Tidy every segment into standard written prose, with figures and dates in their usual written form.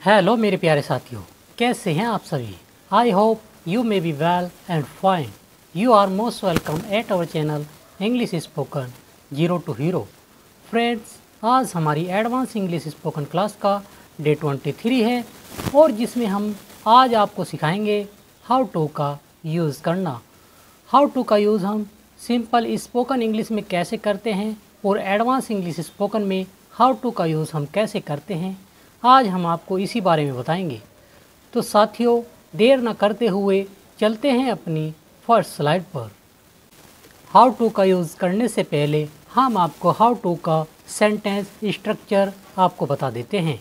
Hello मेरे प्यारे साथियों, कैसे हैं आप सभी। I hope you may be well and fine. You are most welcome at our channel English spoken zero to hero. Friends, आज हमारी एडवांस इंग्लिश स्पोकन क्लास का डे 23 है और जिसमें हम आज आपको सिखाएंगे हाउ टू का यूज़ करना। हाउ टू का यूज़ हम सिंपल स्पोकन इंग्लिश में कैसे करते हैं और एडवांस इंग्लिश स्पोकन में हाउ टू का यूज़ हम कैसे करते हैं, आज हम आपको इसी बारे में बताएंगे। तो साथियों, देर न करते हुए चलते हैं अपनी फर्स्ट स्लाइड पर। हाउ टू का यूज़ करने से पहले हम आपको हाउ टू का सेंटेंस स्ट्रक्चर आपको बता देते हैं।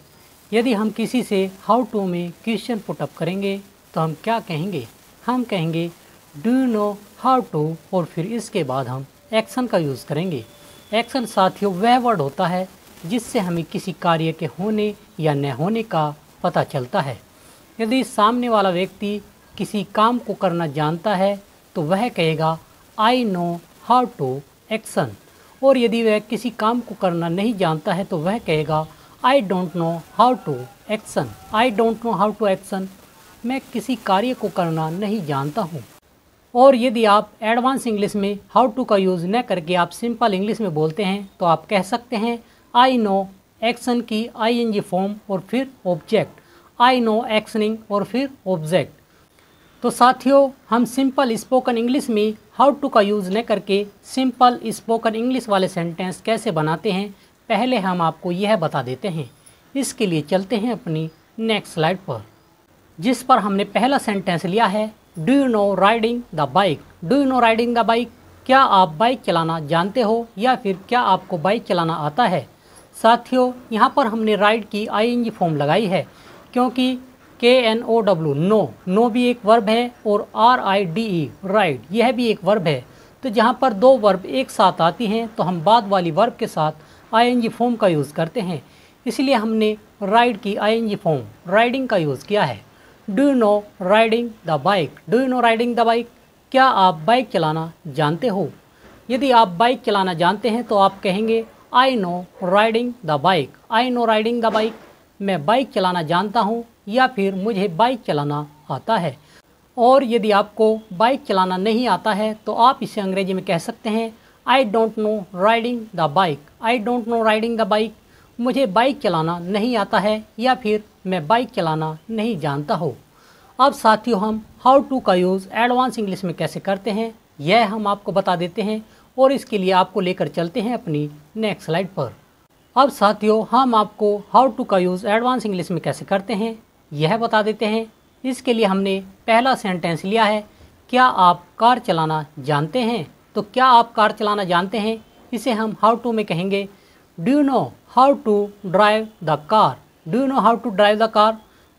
यदि हम किसी से हाउ टू में क्वेश्चन पुटअप करेंगे तो हम क्या कहेंगे? हम कहेंगे do you know how to, और फिर इसके बाद हम एक्शन का यूज़ करेंगे। एक्शन साथियों वह वर्ड होता है जिससे हमें किसी कार्य के होने या न होने का पता चलता है। यदि सामने वाला व्यक्ति किसी काम को करना जानता है तो वह कहेगा I know how to action, और यदि वह किसी काम को करना नहीं जानता है तो वह कहेगा I don't know how to action. I don't know how to action, मैं किसी कार्य को करना नहीं जानता हूँ। और यदि आप एडवांस इंग्लिश में हाउ टू का यूज़ न करके आप सिंपल इंग्लिश में बोलते हैं तो आप कह सकते हैं आई नो एक्शन की आईएनजी फॉर्म और फिर ऑब्जेक्ट, आई नो एक्शनिंग और फिर ऑब्जेक्ट। तो साथियों, हम सिंपल स्पोकन इंग्लिश में हाउ टू का यूज़ न करके सिंपल स्पोकन इंग्लिश वाले सेंटेंस कैसे बनाते हैं, पहले हम आपको यह बता देते हैं। इसके लिए चलते हैं अपनी नेक्स्ट स्लाइड पर, जिस पर हमने पहला सेंटेंस लिया है do you no riding the bike. Do you no riding the bike, क्या आप बाइक चलाना जानते हो या फिर क्या आपको बाइक चलाना आता है। साथियों, यहाँ पर हमने राइड की आईएनजी फॉर्म लगाई है क्योंकि KNOW नो भी एक वर्ब है और RIDE राइड यह भी एक वर्ब है। तो जहाँ पर दो वर्ब एक साथ आती हैं तो हम बाद वाली वर्ब के साथ आईएनजी फॉर्म का यूज़ करते हैं, इसलिए हमने राइड की आईएनजी फॉर्म राइडिंग का यूज़ किया है। Do you no riding the bike. Do you no riding the bike, क्या आप बाइक चलाना जानते हो। यदि आप बाइक चलाना जानते हैं तो आप कहेंगे I know riding the bike. I know riding the bike, मैं बाइक चलाना जानता हूँ या फिर मुझे बाइक चलाना आता है। और यदि आपको बाइक चलाना नहीं आता है तो आप इसे अंग्रेजी में कह सकते हैं I don't no riding the bike. I don't no riding the bike, मुझे बाइक चलाना नहीं आता है या फिर मैं बाइक चलाना नहीं जानता हूँ। अब साथियों, हम हाउ टू का यूज़ एडवांस इंग्लिश में कैसे करते हैं यह हम आपको बता देते हैं और इसके लिए आपको लेकर चलते हैं अपनी नेक्स्ट स्लाइड पर। अब साथियों, हम आपको हाउ टू का यूज़ एडवांस इंग्लिश में कैसे करते हैं यह बता देते हैं। इसके लिए हमने पहला सेंटेंस लिया है क्या आप कार चलाना जानते हैं। तो क्या आप कार चलाना जानते हैं, इसे हम हाउ टू में कहेंगे do you know how to drive the car. Do you know how to drive the car,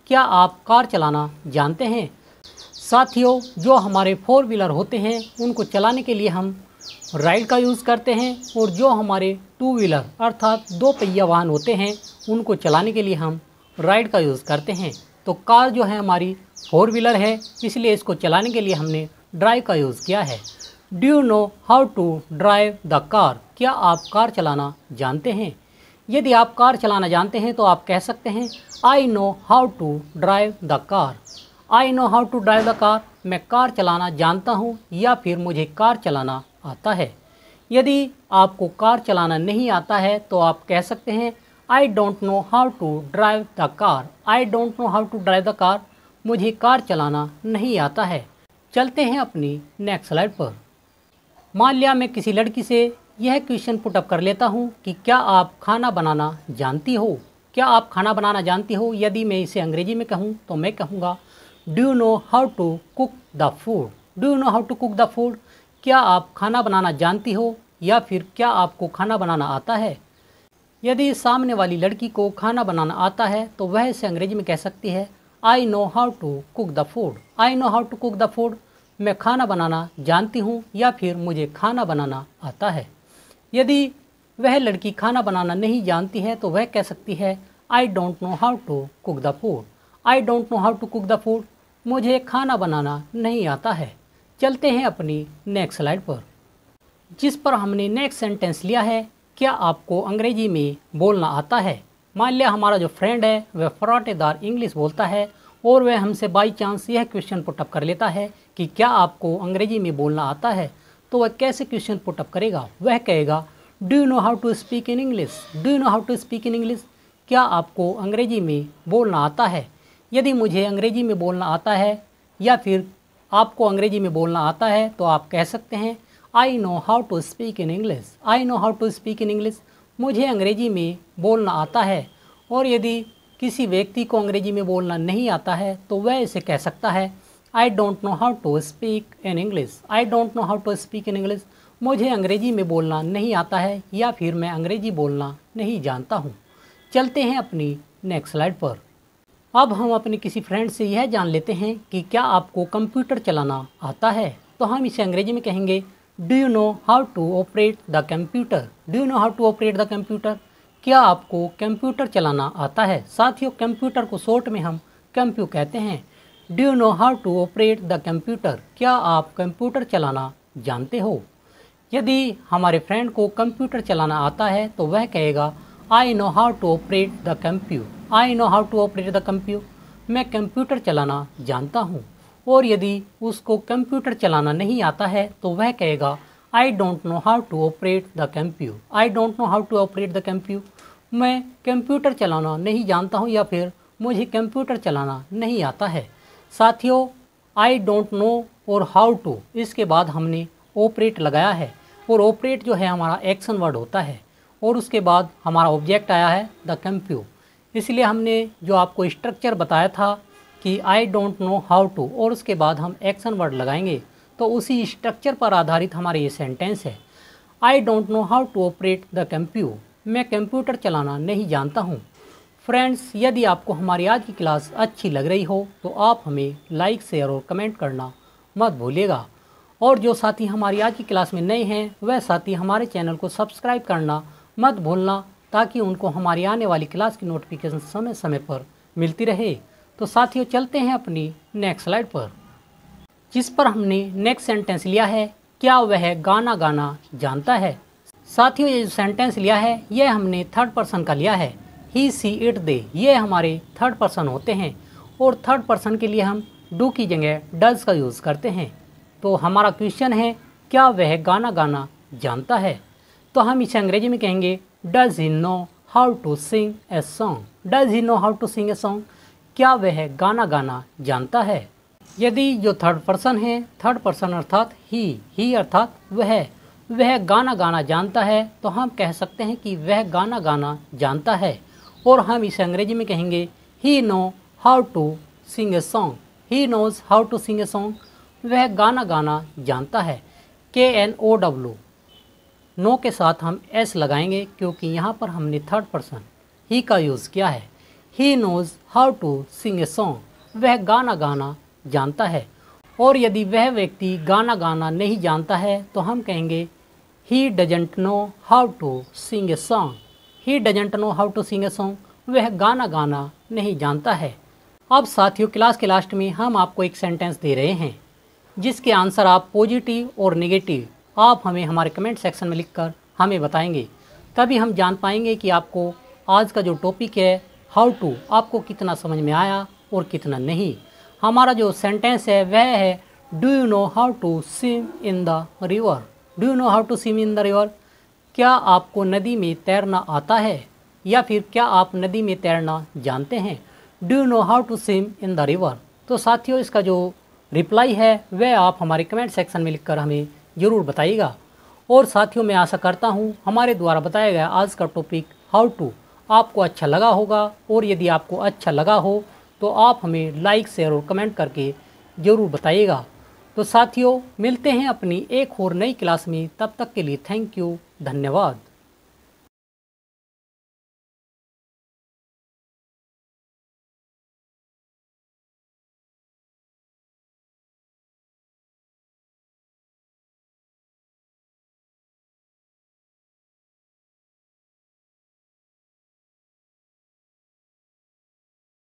क्या आप कार चलाना जानते हैं। साथियों, जो हमारे 4 व्हीलर होते हैं उनको चलाने के लिए हम राइड का यूज़ करते हैं और जो हमारे 2 व्हीलर अर्थात 2 पहिया वाहन होते हैं उनको चलाने के लिए हम राइड का यूज़ करते हैं। तो कार जो है हमारी 4 व्हीलर है, इसलिए इसको चलाने के लिए हमने ड्राइव का यूज़ किया है। Do you know how to drive the car, क्या आप कार चलाना जानते हैं। यदि आप कार चलाना जानते हैं तो आप कह सकते हैं I know how to drive the car. I know how to drive the car, मैं कार चलाना जानता हूँ या फिर मुझे कार चलाना आता है। यदि आपको कार चलाना नहीं आता है तो आप कह सकते हैं I don't know how to drive the car. I don't know how to drive the car, मुझे कार चलाना नहीं आता है। चलते हैं अपनी नेक्स्ट स्लाइड पर। मान लिया मैं किसी लड़की से यह क्वेश्चन पुटअप कर लेता हूँ कि क्या आप खाना बनाना जानती हो। क्या आप खाना बनाना जानती हो, यदि मैं इसे अंग्रेजी में कहूँ तो मैं कहूँगा do you know how to cook the food. Do you know how to cook the food, क्या आप खाना बनाना जानती हो या फिर क्या आपको खाना बनाना आता है। यदि सामने वाली लड़की को खाना बनाना आता है तो वह इसे अंग्रेजी में कह सकती है I know how to cook the food. I know how to cook the food, मैं खाना बनाना जानती हूँ या फिर मुझे खाना बनाना आता है। यदि वह लड़की खाना बनाना नहीं जानती है तो वह कह सकती है I don't know how to cook the food. I don't know how to cook the food, मुझे खाना बनाना नहीं आता है। चलते हैं अपनी नेक्स्ट स्लाइड पर, जिस पर हमने नेक्स्ट सेंटेंस लिया है क्या आपको अंग्रेजी में बोलना आता है। मान लिया हमारा जो फ्रेंड है वह फराटेदार इंग्लिश बोलता है और वह हमसे बाई चांस यह क्वेश्चन पुटअप कर लेता है कि क्या आपको अंग्रेजी में बोलना आता है, तो वह कैसे क्वेश्चन पुटअप करेगा। वह कहेगा do you know how to speak in English, do you know how to speak in English, क्या आपको अंग्रेजी में बोलना आता है। यदि मुझे अंग्रेजी में बोलना आता है या फिर आपको अंग्रेजी में बोलना आता है तो आप कह सकते हैं I know how to speak in English, I know how to speak in English, मुझे अंग्रेजी में बोलना आता है। और यदि किसी व्यक्ति को अंग्रेजी में बोलना नहीं आता है तो वह इसे कह सकता है I don't know how to speak in English, I don't know how to speak in English, मुझे अंग्रेजी में बोलना नहीं आता है या फिर मैं अंग्रेजी बोलना नहीं जानता हूँ। चलते हैं अपनी नेक्स्ट स्लाइड पर। अब हम अपने किसी फ्रेंड से यह जान लेते हैं कि क्या आपको कंप्यूटर चलाना आता है। तो हम इसे अंग्रेजी में कहेंगे do you know how to operate the computer, do you know how to operate the computer, क्या आपको कंप्यूटर चलाना आता है। साथियों कंप्यूटर को शॉर्ट में हम कंप्यू कहते हैं। Do you know how to operate the computer, क्या आप कंप्यूटर चलाना जानते हो। यदि हमारे फ्रेंड को कंप्यूटर चलाना आता है तो वह कहेगा I know how to operate the computer, I know how to operate the computer, मैं कंप्यूटर चलाना जानता हूँ। और यदि उसको कंप्यूटर चलाना नहीं आता है तो वह कहेगा I don't know how to operate the computer, I don't know how to operate the computer, मैं कंप्यूटर चलाना नहीं जानता हूँ या फिर मुझे कंप्यूटर चलाना नहीं आता है। साथियों आई डोंट नो और हाउ टू इसके बाद हमने ऑपरेट लगाया है और ऑपरेट जो है हमारा एक्शन वर्ड होता है और उसके बाद हमारा ऑब्जेक्ट आया है द कंप्यू। इसलिए हमने जो आपको स्ट्रक्चर बताया था कि I don't know how to और उसके बाद हम एक्शन वर्ड लगाएंगे, तो उसी स्ट्रक्चर पर आधारित हमारे ये सेंटेंस है। I don't know how to operate the computer, मैं कंप्यूटर चलाना नहीं जानता हूँ। फ्रेंड्स यदि आपको हमारी आज की क्लास अच्छी लग रही हो तो आप हमें लाइक शेयर और कमेंट करना मत भूलिएगा। और जो साथी हमारी आज की क्लास में नए हैं वह साथी हमारे चैनल को सब्सक्राइब करना मत भूलना ताकि उनको हमारी आने वाली क्लास की नोटिफिकेशन समय समय पर मिलती रहे। तो साथियों चलते हैं अपनी नेक्स्ट स्लाइड पर, जिस पर हमने नेक्स्ट सेंटेंस लिया है क्या वह गाना गाना जानता है। साथियों ये जो सेंटेंस लिया है यह हमने थर्ड पर्सन का लिया है। ही सी इट दे ये हमारे थर्ड पर्सन होते हैं और थर्ड पर्सन के लिए हम डू की जगह डज का यूज़ करते हैं। तो हमारा क्वेश्चन है क्या वह गाना गाना जानता है। तो हम इसे अंग्रेजी में कहेंगे does he know how to sing a song, does he know how to sing a song, क्या वह गाना गाना जानता है। यदि जो थर्ड पर्सन है थर्ड पर्सन अर्थात ही अर्थात वह गाना गाना जानता है तो हम कह सकते हैं कि वह गाना गाना जानता है। और हम इसे अंग्रेजी में कहेंगे he know how to sing a song, he knows how to sing a song, वह गाना गाना जानता है। KNOW नो के साथ हम S लगाएंगे क्योंकि यहाँ पर हमने थर्ड पर्सन ही का यूज़ किया है। He knows how to sing a song, वह गाना गाना जानता है। और यदि वह व्यक्ति गाना गाना नहीं जानता है तो हम कहेंगे he doesn't know how to sing a song, he doesn't know how to sing a song, वह गाना गाना नहीं जानता है। अब साथियों क्लास के लास्ट में हम आपको एक सेंटेंस दे रहे हैं जिसके आंसर आप पॉजिटिव और नेगेटिव आप हमें हमारे कमेंट सेक्शन में लिखकर हमें बताएंगे। तभी हम जान पाएंगे कि आपको आज का जो टॉपिक है हाउ टू आपको कितना समझ में आया और कितना नहीं। हमारा जो सेंटेंस है वह है do you know how to swim in the river, do you know how to swim in the river, क्या आपको नदी में तैरना आता है या फिर क्या आप नदी में तैरना जानते हैं। Do you know how to swim in the river. तो साथियों इसका जो रिप्लाई है वह आप हमारे कमेंट सेक्शन में लिखकर हमें ज़रूर बताइएगा। और साथियों मैं आशा करता हूँ हमारे द्वारा बताया गया आज का टॉपिक हाउ टू आपको अच्छा लगा होगा। और यदि आपको अच्छा लगा हो तो आप हमें लाइक शेयर और कमेंट करके ज़रूर बताइएगा। तो साथियों मिलते हैं अपनी एक और नई क्लास में, तब तक के लिए थैंक यू, धन्यवाद।